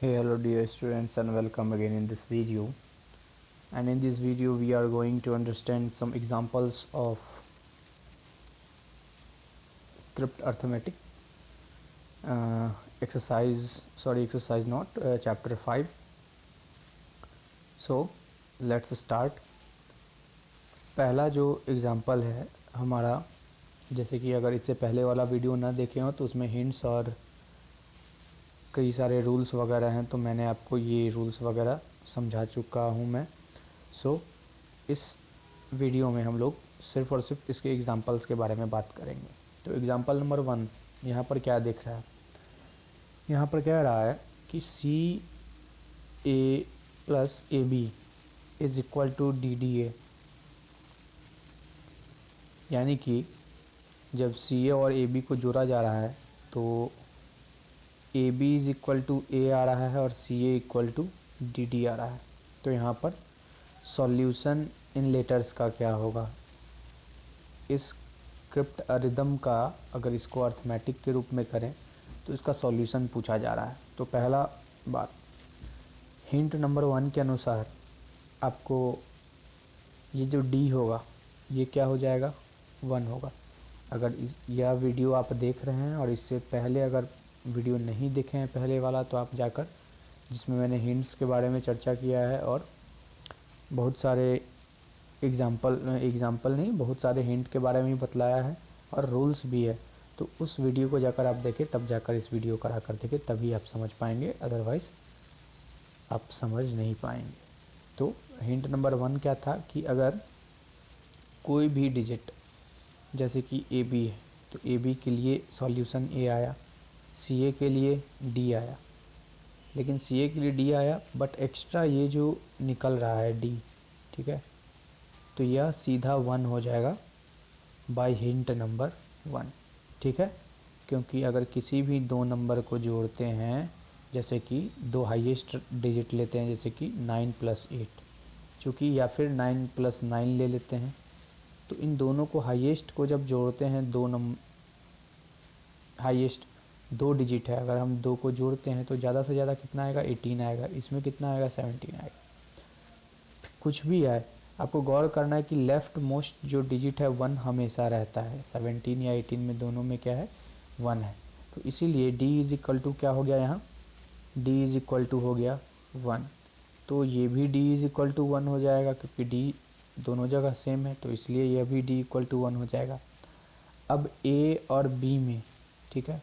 Hey, hello dear students, and welcome again in this video. And in this video we are going to understand some examples of script arithmetic exercise not chapter 5. So let's start. पहला जो example है हमारा, जैसे कि अगर इससे पहले वाला वीडियो ना देखे हो तो उसमें हिंट्स और कई सारे रूल्स वगैरह हैं, तो मैंने आपको ये रूल्स वगैरह समझा चुका हूँ मैं। इस वीडियो में हम लोग सिर्फ़ और सिर्फ इसके एग्जांपल्स के बारे में बात करेंगे। तो एग्जांपल नंबर 1 यहाँ पर क्या दिख रहा है, यहाँ पर कह रहा है कि C A plus A B is equal to D D A, यानी कि जब सी ए और ए बी को जोड़ा जा रहा है तो A B is equal to A आ रहा है और C A equal to D D आ रहा है। तो यहाँ पर सॉल्यूशन इन लेटर्स का क्या होगा, इस स्क्रिप्ट अरिदम का अगर इसको अर्थमेटिक के रूप में करें तो इसका सॉल्यूशन पूछा जा रहा है। तो पहला बात, हिंट नंबर 1 के अनुसार आपको ये जो डी होगा ये क्या हो जाएगा, 1 होगा। अगर यह वीडियो आप देख रहे हैं और इससे पहले अगर वीडियो नहीं देखे हैं पहले वाला, तो आप जाकर, जिसमें मैंने हिंट्स के बारे में चर्चा किया है और बहुत सारे एग्जाम्पल नहीं, बहुत सारे हिंट के बारे में बतलाया है और रूल्स भी है, तो उस वीडियो को जाकर आप देखें, तब जाकर इस वीडियो करा कर देखें, तभी आप समझ पाएंगे, अदरवाइज़ आप समझ नहीं पाएंगे। तो हिंट नंबर 1 क्या था कि अगर कोई भी डिजिट, जैसे कि ए बी है, तो ए बी के लिए सॉल्यूशन ए आया, सी ए के लिए डी आया, लेकिन सी ए के लिए डी आया बट एक्स्ट्रा ये जो निकल रहा है डी, ठीक है, तो यह सीधा 1 हो जाएगा बाय हिंट नंबर 1, ठीक है। क्योंकि अगर किसी भी दो नंबर को जोड़ते हैं, जैसे कि दो हाईएस्ट डिजिट लेते हैं, जैसे कि 9 + 8, चूँकि, या फिर 9 + 9 ले लेते हैं, तो इन दोनों को हाईएस्ट को जब जोड़ते हैं, हाईएस्ट 2 डिजिट है, अगर हम 2 को जोड़ते हैं तो ज़्यादा से ज़्यादा कितना आएगा, 18 आएगा, इसमें कितना आएगा, 17 आएगा। कुछ भी आए, आपको गौर करना है कि लेफ़्ट मोस्ट जो डिजिट है 1 हमेशा रहता है, 17 या 18 में दोनों में क्या है, 1 है। तो इसीलिए d इज़ इक्वल टू क्या हो गया, यहाँ d इज़ इक्वल टू हो गया 1, तो ये भी d इज़ इक्वल टू 1 हो जाएगा, क्योंकि d दोनों जगह सेम है, तो इसलिए यह भी d इक्वल टू 1 हो जाएगा। अब a और b में, ठीक है,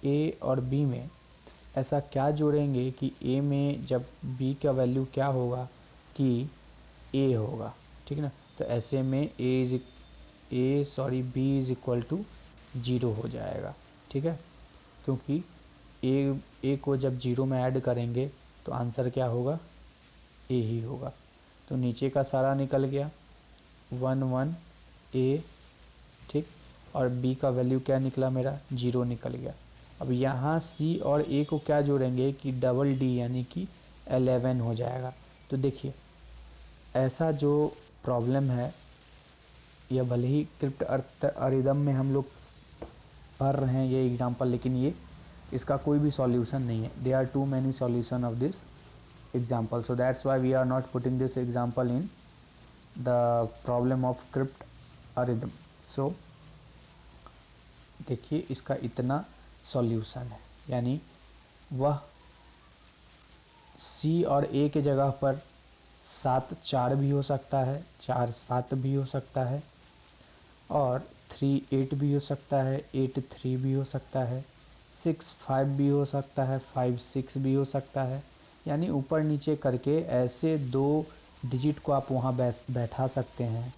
a और b में ऐसा क्या जोड़ेंगे कि a में जब b का वैल्यू क्या होगा कि a होगा, ठीक है ना, तो ऐसे में b इज़ इक्वल टू 0 हो जाएगा, ठीक है, क्योंकि a को जब 0 में ऐड करेंगे तो आंसर क्या होगा, a ही होगा। तो नीचे का सारा निकल गया, 1 1 a, ठीक, और b का वैल्यू क्या निकला मेरा, 0 निकल गया। अब यहाँ c और a को क्या जोड़ेंगे कि डबल d, यानी कि 11 हो जाएगा। तो देखिए, ऐसा जो प्रॉब्लम है, यह भले ही स्क्रिप्ट अरिदम में हम लोग पढ़ रहे हैं ये एग्जांपल, लेकिन ये इसका कोई भी सॉल्यूशन नहीं है। There are too many solution of this example, so that's why we are not putting this example in the problem of script अरिदम। सो देखिए, इसका इतना सॉल्यूशन है, यानी वह c और a के जगह पर 7 4 भी हो सकता है, 4 7 भी हो सकता है, और 3 8 भी हो सकता है, 8 3 भी हो सकता है, 6 5 भी हो सकता है, 5 6 भी हो सकता है। यानी ऊपर नीचे करके ऐसे 2 डिजिट को आप वहाँ बैठा सकते हैं,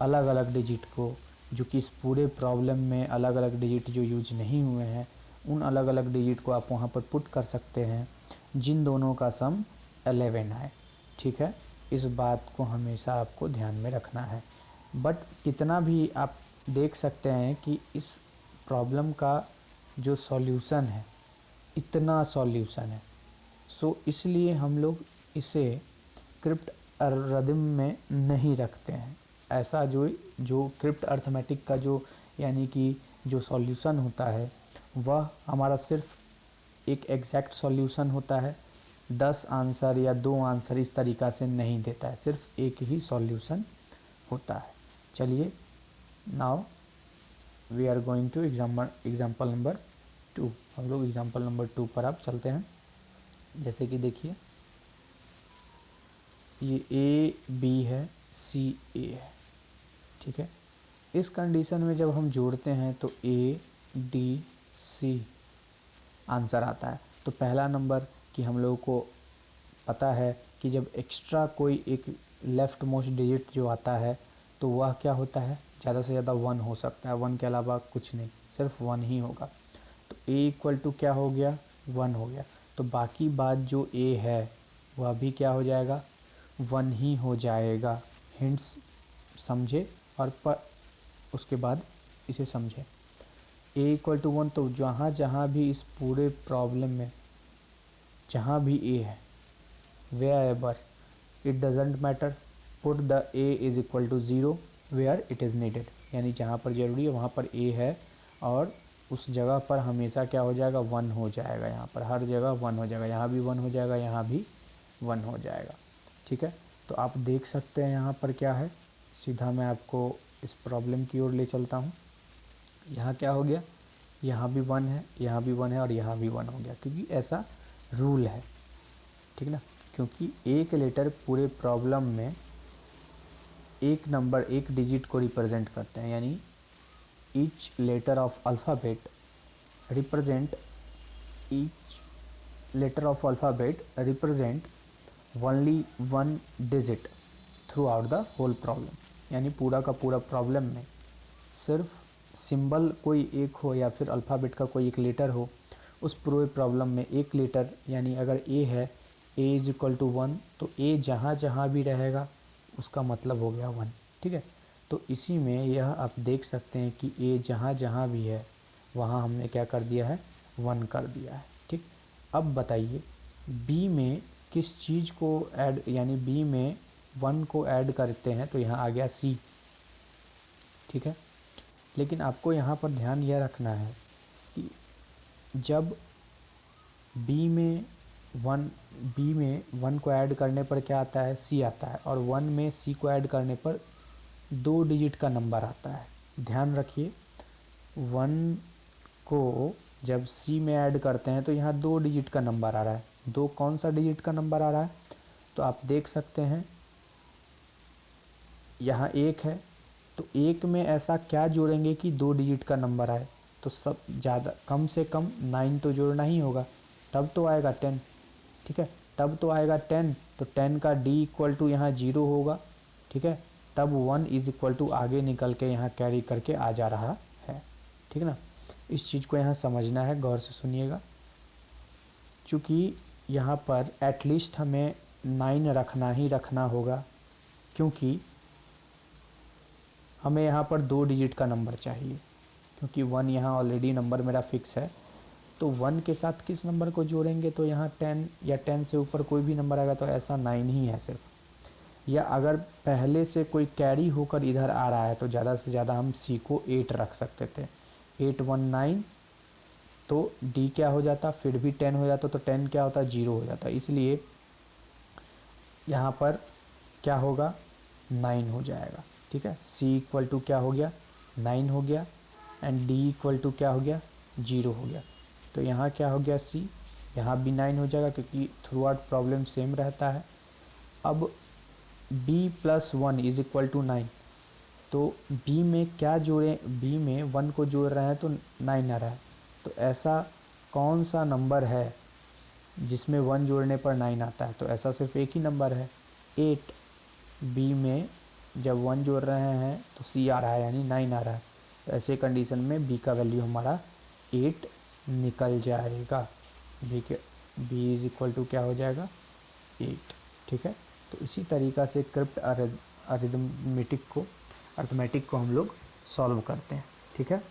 अलग अलग डिजिट को, जो कि इस पूरे प्रॉब्लम में अलग अलग डिजिट जो यूज नहीं हुए हैं, उन अलग अलग डिजिट को आप वहाँ पर पुट कर सकते हैं, जिन दोनों का सम 11 है, ठीक है। इस बात को हमेशा आपको ध्यान में रखना है। बट कितना भी आप देख सकते हैं कि इस प्रॉब्लम का जो सॉल्यूशन है, इतना सॉल्यूशन है, सो इसलिए हम लोग इसे स्क्रिप्ट अरिदम में नहीं रखते हैं। ऐसा जो स्क्रिप्ट अरिथमेटिक का जो, यानी कि जो सॉल्यूशन होता है, वह हमारा सिर्फ एक एग्जैक्ट सॉल्यूशन होता है, 10 आंसर या 2 आंसर इस तरीक़ा से नहीं देता है, सिर्फ एक ही सॉल्यूशन होता है। चलिए now we are going to example number 2। हम लोग एग्जाम्पल नंबर 2 पर अब चलते हैं। जैसे कि देखिए ये ए बी है, सी ए है, ठीक है। इस कंडीशन में जब हम जोड़ते हैं तो ए डी सी आंसर आता है। तो पहला नंबर कि हम लोगों को पता है कि जब एक्स्ट्रा कोई एक लेफ़्ट मोस्ट डिजिट जो आता है तो वह क्या होता है, ज़्यादा से ज़्यादा 1 हो सकता है, 1 के अलावा कुछ नहीं, सिर्फ 1 ही होगा। तो ए इक्वल टू क्या हो गया, 1 हो गया। तो बाकी बात जो ए है वह भी क्या हो जाएगा, 1 ही हो जाएगा। हिंट्स समझे और उसके बाद इसे समझे। ए इक्वल टू 1, तो जहाँ जहाँ भी इस पूरे प्रॉब्लम में जहाँ भी ए है wherever it doesn't matter put the a is equal to 0 where it is needed, यानी जहाँ पर ज़रूरी है वहाँ पर a है और उस जगह पर हमेशा क्या हो जाएगा, 1 हो जाएगा। यहाँ पर हर जगह 1 हो जाएगा, यहाँ भी 1 हो जाएगा, यहाँ भी 1 हो जाएगा, ठीक है। तो आप देख सकते हैं यहाँ पर क्या है, सीधा मैं आपको इस प्रॉब्लम की ओर ले चलता हूँ। यहाँ क्या हो गया, यहाँ भी 1 है, यहाँ भी 1 है और यहाँ भी 1 हो गया, क्योंकि ऐसा रूल है, ठीक ना। क्योंकि एक लेटर पूरे प्रॉब्लम में एक नंबर एक डिजिट को रिप्रेजेंट करते हैं, यानी each letter of alphabet represent only 1 digit throughout the whole problem, यानी पूरा का पूरा प्रॉब्लम में सिर्फ सिंबल कोई एक हो या फिर अल्फ़ाबेट का कोई एक लेटर हो, उस पूरे प्रॉब्लम में एक लेटर, यानी अगर ए है, ए इज इक्वल टू 1, तो ए जहाँ जहाँ भी रहेगा उसका मतलब हो गया 1, ठीक है। तो इसी में यह आप देख सकते हैं कि ए जहाँ जहाँ भी है वहाँ हमने क्या कर दिया है, 1 कर दिया है, ठीक। अब बताइए बी में किस चीज़ को ऐड, यानी बी में 1 को ऐड करते हैं तो यहाँ आ गया सी, ठीक है। लेकिन आपको यहाँ पर ध्यान यह रखना है कि जब बी में 1 को ऐड करने पर क्या आता है, सी आता है, और 1 में सी को ऐड करने पर 2 डिजिट का नंबर आता है। ध्यान रखिए 1 को जब सी में ऐड करते हैं तो यहाँ 2 डिजिट का नंबर आ रहा है। 2 कौन सा डिजिट का नंबर आ रहा है, तो आप देख सकते हैं यहाँ 1 है, तो 1 में ऐसा क्या जोड़ेंगे कि 2 डिजिट का नंबर आए, तो सब ज़्यादा कम से कम 9 तो जोड़ना ही होगा, तब तो आएगा 10, ठीक है, तब तो आएगा 10। तो 10 का डी इक्वल टू यहाँ 0 होगा, ठीक है, तब 1 इज इक्वल टू आगे निकल के यहाँ कैरी करके आ जा रहा है, ठीक ना। इस चीज़ को यहाँ समझना है, गौर से सुनिएगा। चूँकि यहाँ पर एटलीस्ट हमें 9 रखना ही रखना होगा, क्योंकि हमें यहाँ पर 2 डिजिट का नंबर चाहिए, क्योंकि 1 यहाँ ऑलरेडी नंबर मेरा फिक्स है। तो 1 के साथ किस नंबर को जोड़ेंगे, तो यहाँ 10 या 10 से ऊपर कोई भी नंबर आएगा तो ऐसा 9 ही है सिर्फ। या अगर पहले से कोई कैरी होकर इधर आ रहा है तो ज़्यादा से ज़्यादा हम सी को 8 रख सकते थे, 8 1 9, तो डी क्या हो जाता, फिर भी 10 हो जाता, तो 10 क्या होता, 0 हो जाता। इसलिए यहाँ पर क्या होगा, 9 हो जाएगा, ठीक है। सी इक्वल टू क्या हो गया, 9 हो गया, एंड डी इक्वल टू क्या हो गया, 0 हो गया। तो यहाँ क्या हो गया, सी, यहाँ भी 9 हो जाएगा, क्योंकि थ्रू आउट प्रॉब्लम सेम रहता है। अब b + 1 इज इक्वल टू 9, तो b में क्या जोड़ें, b में 1 को जोड़ रहे हैं तो 9 आ रहा है। तो ऐसा कौन सा नंबर है जिसमें 1 जोड़ने पर 9 आता है, तो ऐसा सिर्फ एक ही नंबर है, 8। b में जब 1 जोड़ रहे हैं तो c आ रहा है, यानी 9 आ रहा है। तो ऐसे कंडीशन में b का वैल्यू हमारा 8 निकल जाएगा। b इज इक्वल टू क्या हो जाएगा, 8, ठीक है। तो इसी तरीक़ा से क्रिप्ट अरिथमेटिक को हम लोग सॉल्व करते हैं, ठीक है।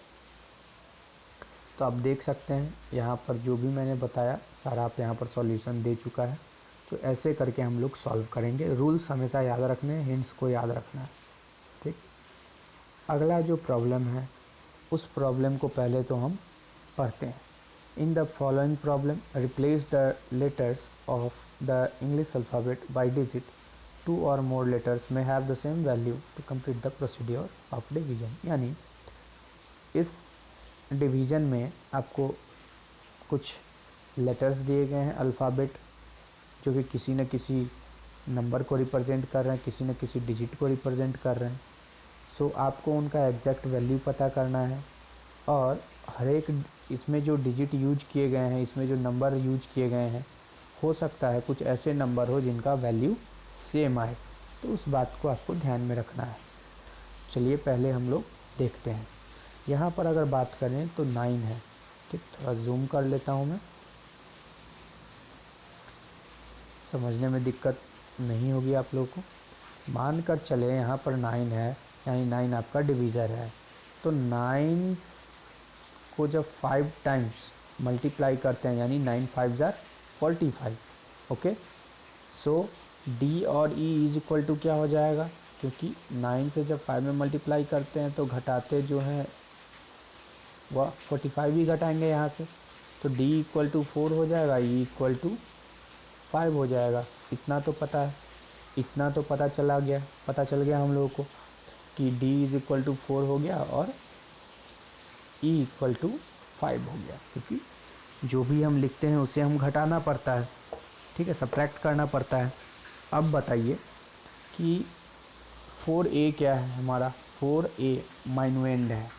तो आप देख सकते हैं यहाँ पर जो भी मैंने बताया सारा आप यहाँ पर सॉल्यूशन दे चुका है। तो ऐसे करके हम लोग सॉल्व करेंगे। रूल्स हमेशा याद रखने हैं, हिंट्स को याद रखना है, ठीक। अगला जो प्रॉब्लम है उस प्रॉब्लम को पहले तो हम पढ़ते हैं। In the following problem, replace the letters of the English alphabet by digit. Two or more letters may have the same value to complete the procedure of division. यानी इस डिवीज़न में आपको कुछ लेटर्स दिए गए हैं अल्फ़ाबेट, जो कि किसी न किसी नंबर को रिप्रेजेंट कर रहे हैं, किसी न किसी डिजिट को रिप्रेजेंट कर रहे हैं. सो आपको उनका एग्जैक्ट वैल्यू पता करना है, और हर एक इसमें जो डिजिट यूज किए गए हैं, इसमें जो नंबर यूज किए गए हैं, हो सकता है कुछ ऐसे नंबर हो जिनका वैल्यू सेम आए, तो उस बात को आपको ध्यान में रखना है. चलिए पहले हम लोग देखते हैं. यहाँ पर अगर बात करें तो 9 है. ठीक, थोड़ा जूम कर लेता हूँ मैं, समझने में दिक्कत नहीं होगी आप लोगों को. मानकर चले यहाँ पर 9 है, यानी 9 आपका डिवीज़र है. तो 9 को जब 5 टाइम्स मल्टीप्लाई करते हैं, यानी 9 5 जार 45. ओके, सो डी और ई इज इक्वल टू क्या हो जाएगा, क्योंकि 9 से जब 5 में मल्टीप्लाई करते हैं तो घटाते जो हैं वह 45 ही घटाएंगे यहाँ से. तो डी इक्वल टू 4 हो जाएगा, ई इक्वल टू 5 हो जाएगा. इतना तो पता है, इतना तो पता चल गया हम लोगों को कि डी इज इक्वल टू 4 हो गया और ई इक्वल टू 5 हो गया, क्योंकि जो भी हम लिखते हैं उसे हम घटाना पड़ता है. ठीक है, सब्ट्रैक्ट करना पड़ता है. अब बताइए कि 4a क्या है हमारा. 4a माइनवेंड है.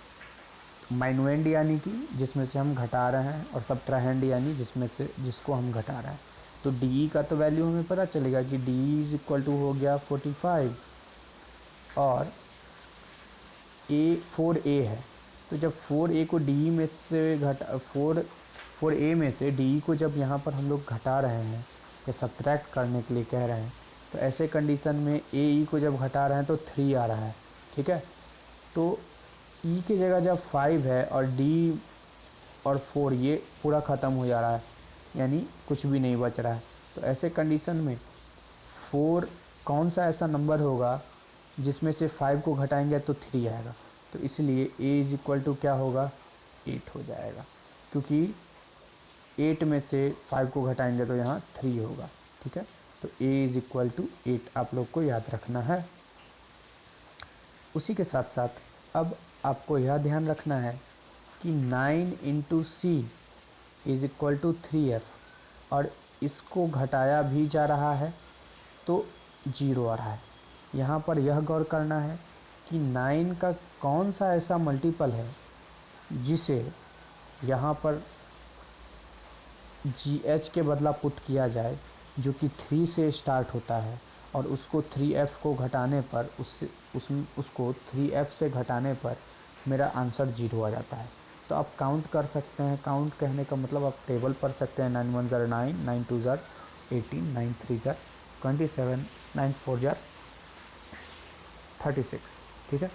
माइनवेंड यानी कि जिसमें से हम घटा रहे हैं, और सब्ट्राहेंड यानी जिसमें से जिसको हम घटा रहे हैं. तो डी का तो वैल्यू हमें पता चलेगा कि डी इज इक्वल टू हो गया 45, और ए 4a है. तो जब 4a को डी में से घटा 4a में से डी को जब यहाँ पर हम लोग घटा रहे हैं या सब्ट्रैक्ट करने के लिए कह रहे हैं, तो ऐसे कंडीशन में ए ई को जब घटा रहे हैं तो 3 आ रहा है. ठीक है, तो ई की जगह जब 5 है और डी और 4 ये पूरा ख़त्म हो जा रहा है, यानी कुछ भी नहीं बच रहा है. तो ऐसे कंडीशन में 4 कौन सा ऐसा नंबर होगा जिसमें से 5 को घटाएंगे तो 3 आएगा. तो इसलिए ए इज इक्वल टू क्या होगा, 8 हो जाएगा, क्योंकि 8 में से 5 को घटाएंगे तो यहाँ 3 होगा. ठीक है, तो ए इज इक्वल टू 8 आप लोग को याद रखना है. उसी के साथ साथ अब आपको यह ध्यान रखना है कि 9 into C is equal to 3f, और इसको घटाया भी जा रहा है तो 0 आ रहा है. यहाँ पर यह गौर करना है कि 9 का कौन सा ऐसा मल्टीपल है जिसे यहाँ पर GH के बदला पुट किया जाए, जो कि 3 से स्टार्ट होता है, और उसको 3f को घटाने पर उसको 3f से घटाने पर मेरा आंसर 0 आ जाता है. तो आप काउंट कर सकते हैं. काउंट कहने का मतलब आप टेबल पढ़ सकते हैं. 9 1 जार 9, 9 2 जार 18, 9 3 जार 27, 9 4 जार 36. ठीक है,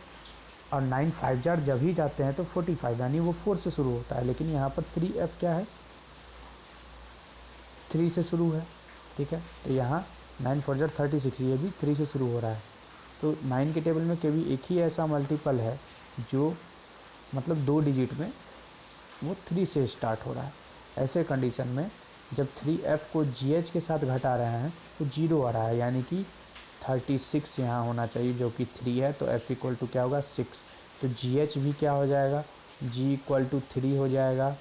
और 9 5 जार जब ही जाते हैं तो 45, यानी वो 4 से शुरू होता है. लेकिन यहाँ पर 3f क्या है, 3 से शुरू है. ठीक है, तो यहाँ 9 4 जार 36, ये भी 3 से शुरू हो रहा है. तो 9 के टेबल में केवल एक ही ऐसा मल्टीपल है जो मतलब 2 डिजिट में वो 3 से स्टार्ट हो रहा है. ऐसे कंडीशन में जब 3f को gh के साथ घटा रहे हैं तो 0 आ रहा है, यानी कि 36 यहाँ होना चाहिए, जो कि 3 है. तो f इक्वल टू क्या होगा, 6. तो gh भी क्या हो जाएगा, g इक्वल टू 3 हो जाएगा,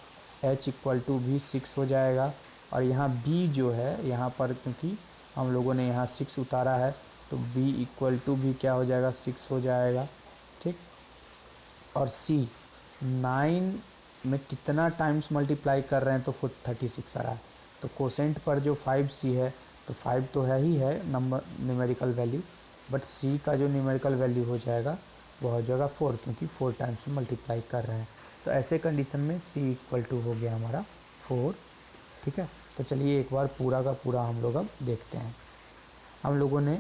h इक्वल टू भी 6 हो जाएगा. और यहाँ b जो है, यहाँ पर क्योंकि हम लोगों ने यहाँ 6 उतारा है, तो b इक्वल टू भी क्या हो जाएगा, 6 हो जाएगा. ठीक, और c 9 में कितना टाइम्स मल्टीप्लाई कर रहे हैं तो 36 आ रहा है. तो कोसेंट पर जो 5c है, तो 5 तो है ही है number numerical value, but c का जो न्यूमेरिकल वैल्यू हो जाएगा वो हो जाएगा 4, क्योंकि 4 टाइम्स मल्टीप्लाई कर रहे हैं. तो ऐसे कंडीशन में c इक्वल टू हो गया हमारा 4. ठीक है, तो चलिए एक बार पूरा का पूरा हम लोग अब देखते हैं. हम लोगों ने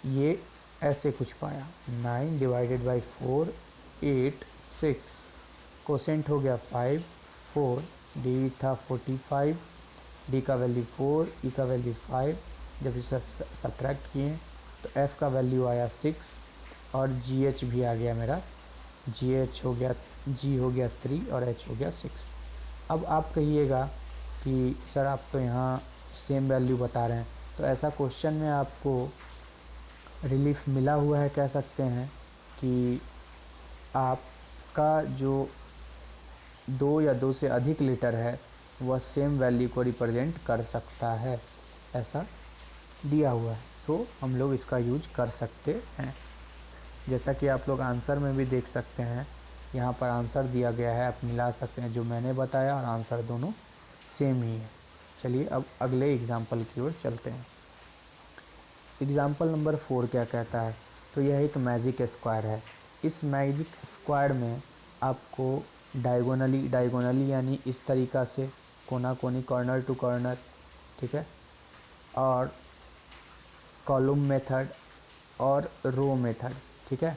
ये ऐसे कुछ पाया, 9 डिवाइडेड बाई 4 8 6, कोसेंट हो गया 5 4, डी था 45, डी का वैल्यू 4, ई का वैल्यू 5. जब इसे सब्ट्रैक्ट किए तो एफ़ का वैल्यू आया 6, और जी एच भी आ गया मेरा. जी एच हो गया, जी हो गया 3 और एच हो गया 6. अब आप कहिएगा कि सर आप तो यहाँ सेम वैल्यू बता रहे हैं, तो ऐसा क्वेश्चन में आपको रिलीफ मिला हुआ है, कह सकते हैं कि आपका जो 2 या 2 से अधिक लीटर है वह सेम वैल्यू को रिप्रेजेंट कर सकता है, ऐसा दिया हुआ है। सो हम लोग इसका यूज कर सकते हैं। जैसा कि आप लोग आंसर में भी देख सकते हैं, यहाँ पर आंसर दिया गया है, आप मिला सकते हैं, जो मैंने बताया और आंसर दोनों सेम ही है। चलिए अब अगले एग्जाम्पल की ओर चलते हैं। एग्जाम्पल नंबर 4 क्या कहता है, तो यह एक मैजिक स्क्वायर है। इस मैजिक स्क्वायर में आपको डायगोनली यानी इस तरीक़ा से कोना कोनी कॉर्नर टू कॉर्नर, ठीक है, और कॉलम मेथड और रो मेथड, ठीक है,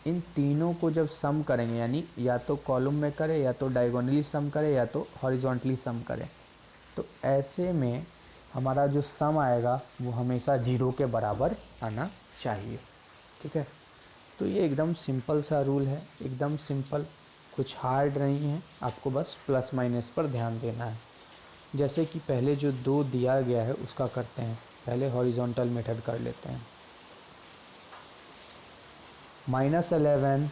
इन तीनों को जब सम करेंगे, यानी या तो कॉलम में करें या तो डायगोनली सम करें या तो हॉरिजॉन्टली सम करें, तो ऐसे में हमारा जो सम आएगा वो हमेशा 0 के बराबर आना चाहिए, ठीक है। तो ये एकदम सिंपल सा रूल है, एकदम सिंपल, कुछ हार्ड नहीं है, आपको बस प्लस माइनस पर ध्यान देना है। जैसे कि पहले जो 2 दिया गया है उसका करते हैं, पहले हॉरिजॉन्टल मेथड कर लेते हैं। -11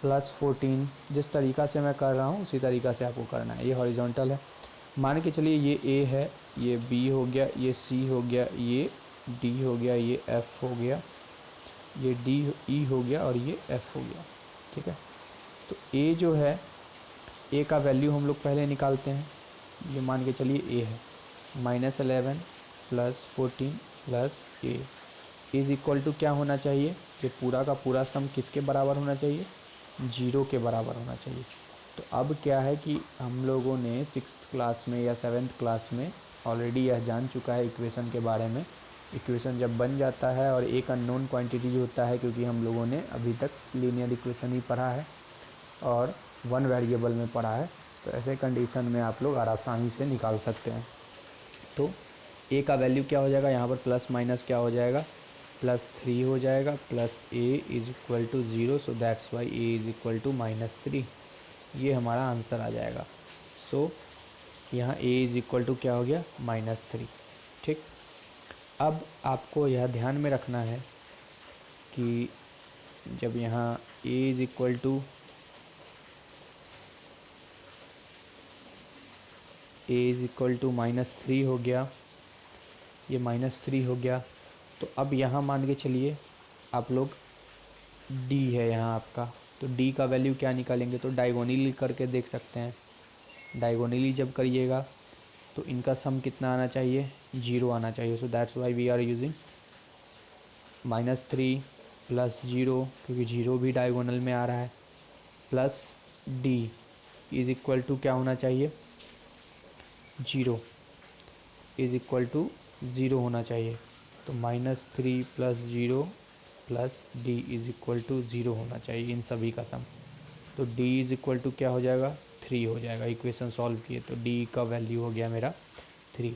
+ 14, जिस तरीक़ा से मैं कर रहा हूँ उसी तरीक़ा से आपको करना है। ये हॉरिजॉन्टल है, मान के चलिए ये A है, ये B हो गया, ये C हो गया, ये D हो गया, ये F हो गया, ये E हो गया और ये F हो गया, ठीक है। तो A जो है, A का वैल्यू हम लोग पहले निकालते हैं। ये मान के चलिए A है, -11 + 14 + A इज़ इक्वल टू क्या होना चाहिए, ये पूरा का पूरा सम किसके बराबर होना चाहिए, 0 के बराबर होना चाहिए। तो अब क्या है कि हम लोगों ने 6th क्लास में या 7th क्लास में ऑलरेडी यह जान चुका है इक्वेशन के बारे में। इक्वेशन जब बन जाता है और एक अननोन क्वांटिटी होता है, क्योंकि हम लोगों ने अभी तक लीनियर इक्वेशन ही पढ़ा है और 1 वेरिएबल में पढ़ा है, तो ऐसे कंडीशन में आप लोग आसानी से निकाल सकते हैं। तो A का वैल्यू क्या हो जाएगा, यहाँ पर प्लस माइनस क्या हो जाएगा, +3 हो जाएगा, plus A is equal to 0, so that's why A is equal to -3। ये हमारा आंसर आ जाएगा। सो यहाँ A इज़ इक्वल टू क्या हो गया, -3, ठीक। अब आपको यह ध्यान में रखना है कि जब यहाँ A इज़ इक्वल टू -3 हो गया, ये -3 हो गया, तो अब यहाँ मान के चलिए आप लोग D है यहाँ आपका, तो D का वैल्यू क्या निकालेंगे, तो डायगोनली करके देख सकते हैं। डायगोनली जब करिएगा तो इनका सम कितना आना चाहिए, 0 आना चाहिए। So that's why we are using -3 + 0, क्योंकि 0 भी डायगोनल में आ रहा है, plus D is equal to क्या होना चाहिए, 0 इज़ इक्वल टू 0 होना चाहिए। तो -3 + 0 plus D is equal to 0 होना चाहिए इन सभी का सम। तो D इज़ इक्वल टू क्या हो जाएगा, 3 हो जाएगा। इक्वेशन सॉल्व किए तो D का वैल्यू हो गया मेरा 3,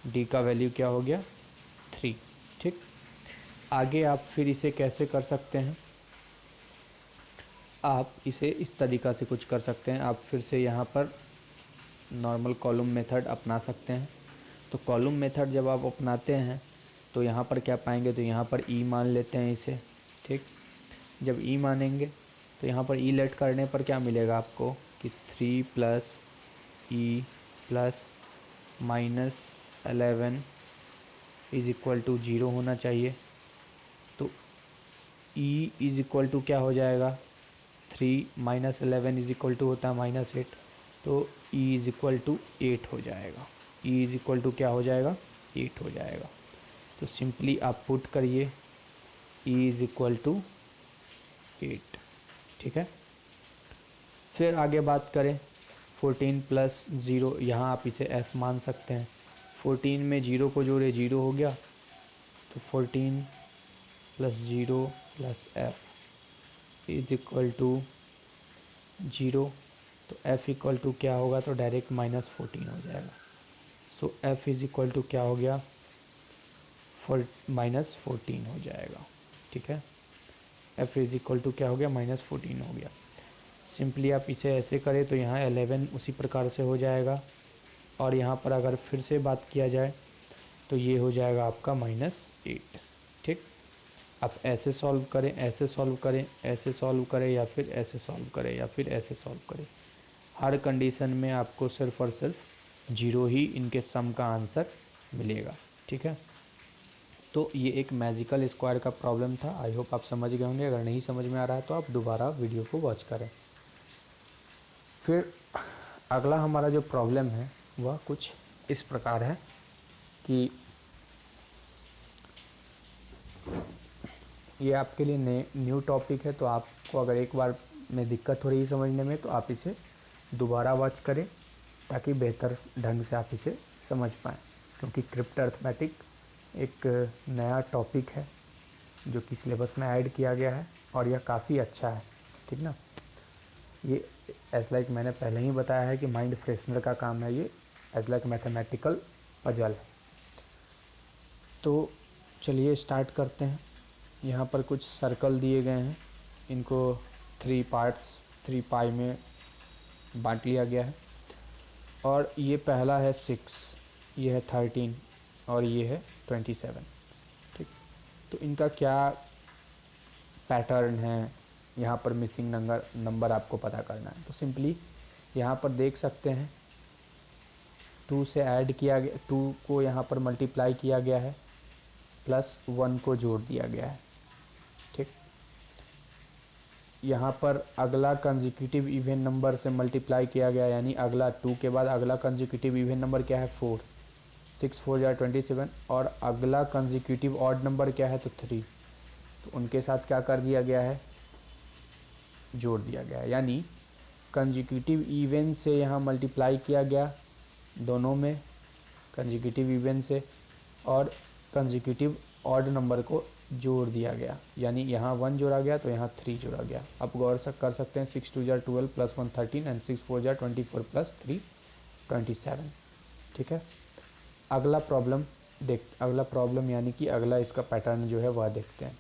D का वैल्यू क्या हो गया, 3, ठीक। आगे आप फिर इसे कैसे कर सकते हैं, आप इसे इस तरीक़ा से कुछ कर सकते हैं। आप फिर से यहाँ पर नॉर्मल कॉलम मेथड अपना सकते हैं। तो कॉलम मेथड जब आप अपनाते हैं तो यहाँ पर क्या पाएंगे, तो यहाँ पर E मान लेते हैं इसे, ठीक। जब E मानेंगे तो यहाँ पर E लेट करने पर क्या मिलेगा आपको कि 3 + E + -11 इज़ इक्वल टू 0 होना चाहिए। तो E इज़ इक्वल टू क्या हो जाएगा, 3 - 11 इज़ इक्वल टू होता है -8, तो E इज़ इक्वल टू 8 हो जाएगा। E इज़ इक्वल टू क्या हो जाएगा, 8 हो जाएगा। तो सिंपली आप पुट करिए E इज़ इक्वल टू 8, ठीक है। फिर आगे बात करें 14 + 0, यहाँ आप इसे F मान सकते हैं। 14 में 0 को जोड़े 0 हो गया, तो 14 + 0 + F इज़ इक्वल टू 0। तो F इक्वल टू क्या होगा, तो डायरेक्ट -14 हो जाएगा। सो F इज़ इक्वल टू क्या हो गया, -14 हो जाएगा, ठीक है। F इज़ इक्वल टू क्या हो गया, -14 हो गया। सिंपली आप इसे ऐसे करें तो यहाँ 11 उसी प्रकार से हो जाएगा। और यहाँ पर अगर फिर से बात किया जाए तो ये हो जाएगा आपका -8। ठीक, आप ऐसे सॉल्व करें, ऐसे सॉल्व करें, ऐसे सॉल्व करें, या फिर ऐसे सॉल्व करें, या फिर ऐसे सॉल्व करें, हर कंडीशन में आपको सिर्फ और सिर्फ 0 ही इनके सम का आंसर मिलेगा। ठीक है, तो ये एक मैजिकल स्क्वायर का प्रॉब्लम था। आई होप आप समझ गए होंगे। अगर नहीं समझ में आ रहा है तो आप दोबारा वीडियो को वॉच करें। फिर अगला हमारा जो प्रॉब्लम है वह कुछ इस प्रकार है कि ये आपके लिए न्यू टॉपिक है, तो आपको अगर एक बार में दिक्कत हो रही है समझने में तो आप इसे दोबारा वॉच करें ताकि बेहतर ढंग से आप इसे समझ पाएँ, क्योंकि क्रिप्टो अर्थमेटिक एक नया टॉपिक है जो कि सिलेबस में ऐड किया गया है और यह काफ़ी अच्छा है। ठीक ना, ये एज लाइक मैंने पहले ही बताया है कि माइंड फ्रेशनर का काम है, ये एज लाइक मैथमेटिकल पजल है। तो चलिए स्टार्ट करते हैं। यहाँ पर कुछ सर्कल दिए गए हैं, इनको 3 पार्ट्स 3 पाई में बांट लिया गया है। और ये पहला है 6, ये है 13 और ये है 27। ठीक, तो इनका क्या पैटर्न है, यहाँ पर मिसिंग नंबर आपको पता करना है। तो सिंपली यहाँ पर देख सकते हैं 2 से ऐड किया गया, 2 को यहाँ पर मल्टीप्लाई किया गया है, प्लस 1 को जोड़ दिया गया है। ठीक, यहाँ पर अगला कंसेक्यूटिव इवन नंबर से मल्टीप्लाई किया गया, यानी अगला 2 के बाद अगला कंसेक्यूटिव इवन नंबर क्या है 4, 6 4 जा 27। और अगला कंसेक्यूटिव ऑड नंबर क्या है तो 3, तो उनके साथ क्या कर दिया गया है, जोड़ दिया गया है। यानी कंसेक्यूटिव इवन से यहाँ मल्टीप्लाई किया गया दोनों में, कंसेक्यूटिव इवन से, और कंसेक्यूटिव ऑड नंबर को जोड़ दिया गया, यानी यहाँ 1 जोड़ा गया तो यहाँ 3 जोड़ा गया। आप गौर से कर सकते हैं 6 2 जा 12 प्लस 1 13 एंड 6 4 जा 24 प्लस 3 27। ठीक है, अगला प्रॉब्लम यानी कि अगला इसका पैटर्न जो है वह देखते हैं।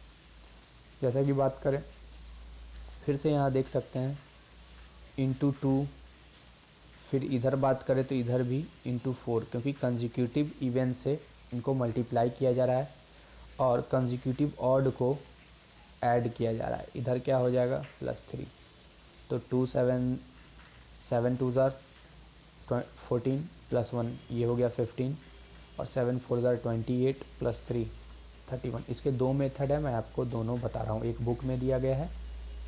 जैसा कि बात करें, फिर से यहाँ देख सकते हैं इंटू 2, फिर इधर बात करें तो इधर भी इंटू 4, क्योंकि कंसेक्यूटिव इवन से इनको मल्टीप्लाई किया जा रहा है और कंसेक्यूटिव ऑड को ऐड किया जा रहा है। इधर क्या हो जाएगा +3, तो 2 7 2 ज़ार 14 प्लस 1 ये हो गया 15, और 7 4 ज़ार 28 प्लस 3 31। इसके 2 मेथड है, मैं आपको दोनों बता रहा हूँ। एक बुक में दिया गया है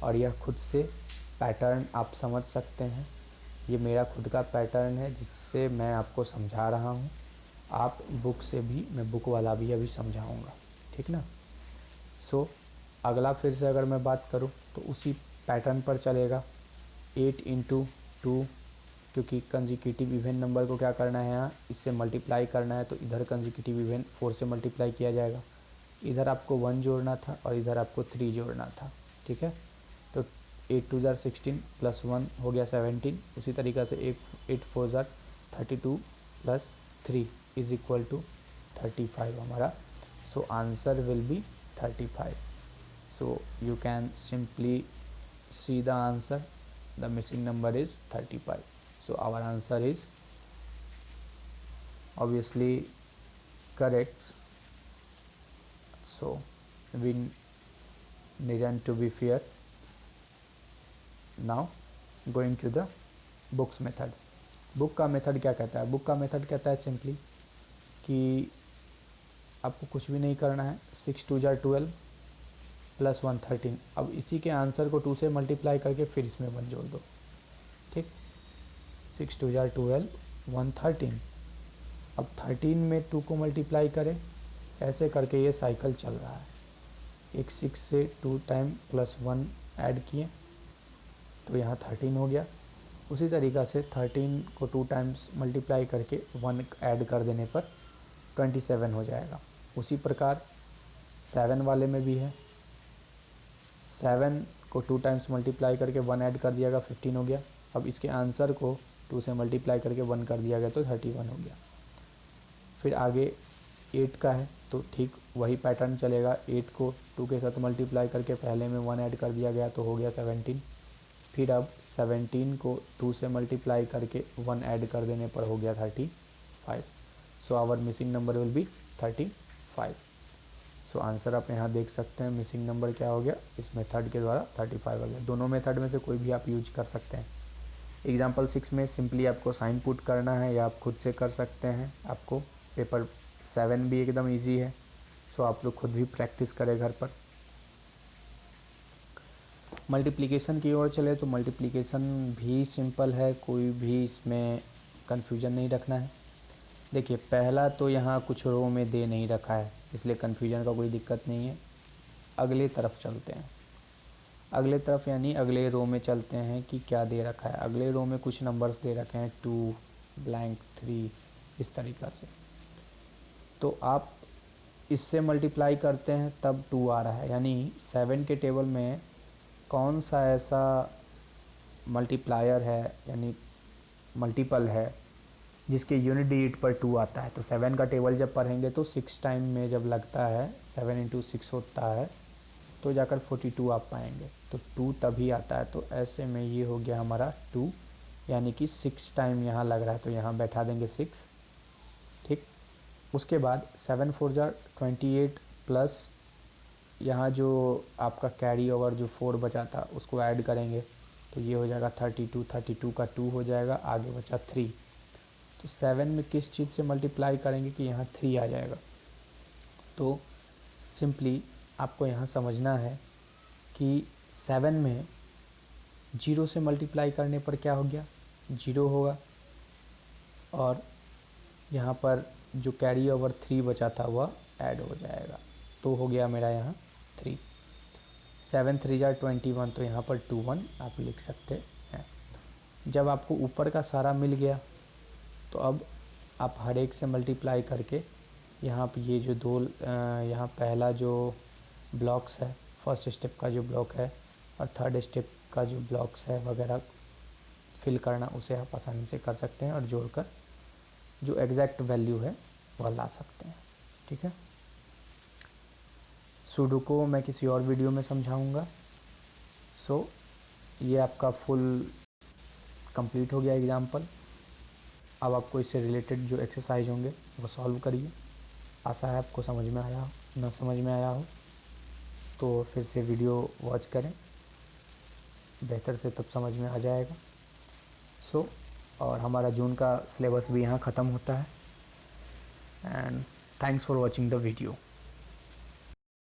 और यह खुद से पैटर्न आप समझ सकते हैं। ये मेरा खुद का पैटर्न है जिससे मैं आपको समझा रहा हूँ। आप बुक से भी, मैं बुक वाला भी अभी समझाऊँगा। ठीक ना। सो अगला फिर से अगर मैं बात करूँ तो उसी पैटर्न पर चलेगा। 8 इंटू 2, क्योंकि कंसेक्यूटिव इवन नंबर को क्या करना है, यहाँ इससे मल्टीप्लाई करना है, तो इधर कंसेक्यूटिव इवन 4 से मल्टीप्लाई किया जाएगा। इधर आपको 1 जोड़ना था और इधर आपको 3 जोड़ना था। ठीक है, तो 8 2 ज़ार 16 प्लस 1 हो गया 17। उसी तरीक़ा से 8 4 ज़ार 32 प्लस 3 इज इक्वल टू 35 हमारा। So answer will be 35। So you can simply see the answer, the missing number is 35. So our answer is obviously correct. So we needn't to be fear. Now going to the books method. Book का method क्या कहता है? Book का method कहता है simply कि आपको कुछ भी नहीं करना है। 6 2 ज़ार 12 प्लस 1 13। अब इसी के आंसर को 2 से मल्टीप्लाई करके फिर इसमें 1 जोड़ दो। ठीक, 6 2 ज़ार 12 1 13। अब 13 में 2 को मल्टीप्लाई करें, ऐसे करके ये साइकिल चल रहा है। एक 6 से 2 टाइम प्लस 1 ऐड किए तो यहाँ 13 हो गया। उसी तरीक़ा से 13 को 2 टाइम्स मल्टीप्लाई करके 1 ऐड कर देने पर 27 हो जाएगा। उसी प्रकार 7 वाले में भी है। 7 को 2 टाइम्स मल्टीप्लाई करके 1 ऐड कर दिया गया, 15 हो गया। अब इसके आंसर को 2 से मल्टीप्लाई करके 1 कर दिया गया तो 31 हो गया। फिर आगे 8 का है तो ठीक वही पैटर्न चलेगा। 8 को 2 के साथ मल्टीप्लाई करके पहले में 1 ऐड कर दिया गया तो हो गया 17। फिर अब 17 को 2 से मल्टीप्लाई करके 1 ऐड कर देने पर हो गया 35। So our missing number will be 35। So answer आप यहाँ देख सकते हैं, मिसिंग नंबर क्या हो गया इस मेथड के द्वारा 35 आ गया। दोनों मेथड में से कोई भी आप यूज कर सकते हैं। एग्जाम्पल 6 में सिंपली आपको साइन पुट करना है या आप खुद से कर सकते हैं। आपको पेपर 7 भी एकदम ईजी है, सो आप लोग खुद भी प्रैक्टिस करें घर पर। मल्टीप्लिकेशन की ओर चले तो मल्टीप्लिकेशन भी सिंपल है, कोई भी इसमें कन्फ्यूजन नहीं रखना है। देखिए पहला तो यहाँ कुछ रो में दे नहीं रखा है, इसलिए कन्फ्यूजन का कोई दिक्कत नहीं है। अगले तरफ चलते हैं, अगले तरफ यानी अगले रो में चलते हैं कि क्या दे रखा है। अगले रो में कुछ नंबर्स दे रखे हैं 2 ब्लैंक 3 इस तरीक़ा से। तो आप इससे मल्टीप्लाई करते हैं तब 2 आ रहा है, यानी 7 के टेबल में कौन सा ऐसा मल्टीप्लायर है यानी मल्टीपल है जिसके यूनिट डिजिट पर 2 आता है। तो 7 का टेबल जब पढ़ेंगे तो 6 टाइम में जब लगता है 7 × 6 होता है तो जाकर 42 आप पाएंगे। तो 2 तभी आता है। तो ऐसे में ये हो गया हमारा 2, यानी कि 6 टाइम यहाँ लग रहा है, तो यहाँ बैठा देंगे 6। ठीक, उसके बाद 7 4 जार 28 प्लस यहाँ जो आपका कैरी ओवर जो 4 बचा था उसको ऐड करेंगे, तो ये हो जाएगा 32। 32 का 2 हो जाएगा, आगे बचा 3। तो 7 में किस चीज़ से मल्टीप्लाई करेंगे कि यहाँ 3 आ जाएगा। तो सिंपली आपको यहाँ समझना है कि 7 में 0 से मल्टीप्लाई करने पर क्या हो गया, 0 होगा, और यहाँ पर जो कैरी ओवर 3 बचा था वह ऐड हो जाएगा, तो हो गया मेरा यहाँ 3। 7 3 जार 21, तो यहाँ पर 21 आप लिख सकते हैं। जब आपको ऊपर का सारा मिल गया तो अब आप हर एक से मल्टीप्लाई करके यहाँ पर ये जो दो यहाँ पहला जो ब्लॉक्स है, फर्स्ट स्टेप का जो ब्लॉक है और थर्ड स्टेप का जो ब्लॉक्स है वगैरह फिल करना, उसे आप आसानी से कर सकते हैं और जोड़कर जो एग्जैक्ट वैल्यू है वह ला सकते हैं। ठीक है, सुडोकू मैं किसी और वीडियो में समझाऊंगा। सो ये आपका फुल कंप्लीट हो गया एग्जाम्पल। अब आपको इससे रिलेटेड जो एक्सरसाइज होंगे वो सॉल्व करिए। आशा है आपको समझ में आया हो, न समझ में आया हो तो फिर से वीडियो वॉच करें, बेहतर से तब समझ में आ जाएगा। सो और हमारा जून का सिलेबस भी यहाँ ख़त्म होता है। And thanks for watching the video.